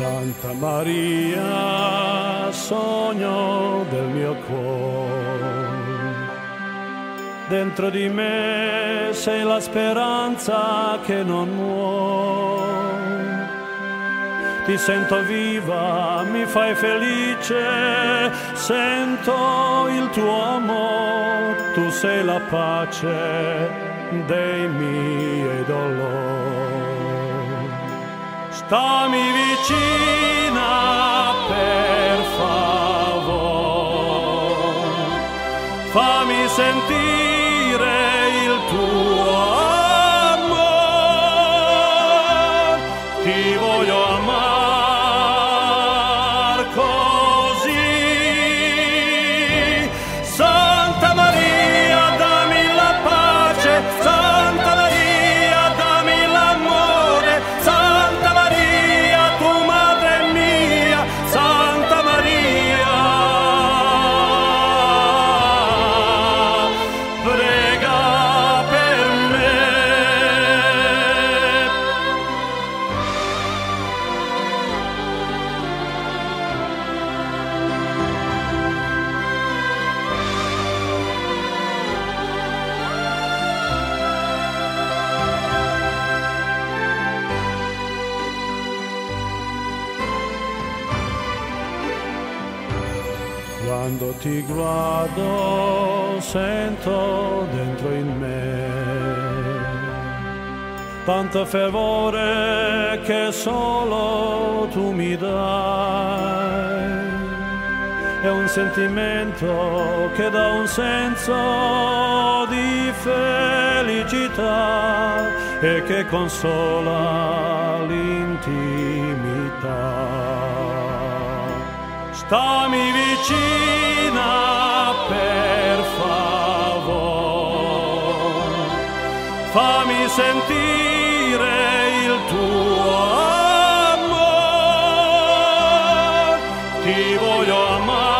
Santa Maria, sogno del mio cuore, dentro di me sei la speranza che non muore. Ti sento viva, mi fai felice, sento il tuo amore, tu sei la pace dei miei dolori. Stammi vicina per favore, fammi sentire il tuo amor, ti voglio amar così. Santa Maria, dammi la pace, Santa Maria, dammi l'amore, Santa Maria, tu madre mia, Santa Maria, prega per me. Quando ti guardo sento dentro in me tanto fervore che solo tu mi dai. È un sentimento che dà un senso di felicità e che consola l'intimità. Stammi vicina per favore, fammi sentire il tuo amor, ti voglio amare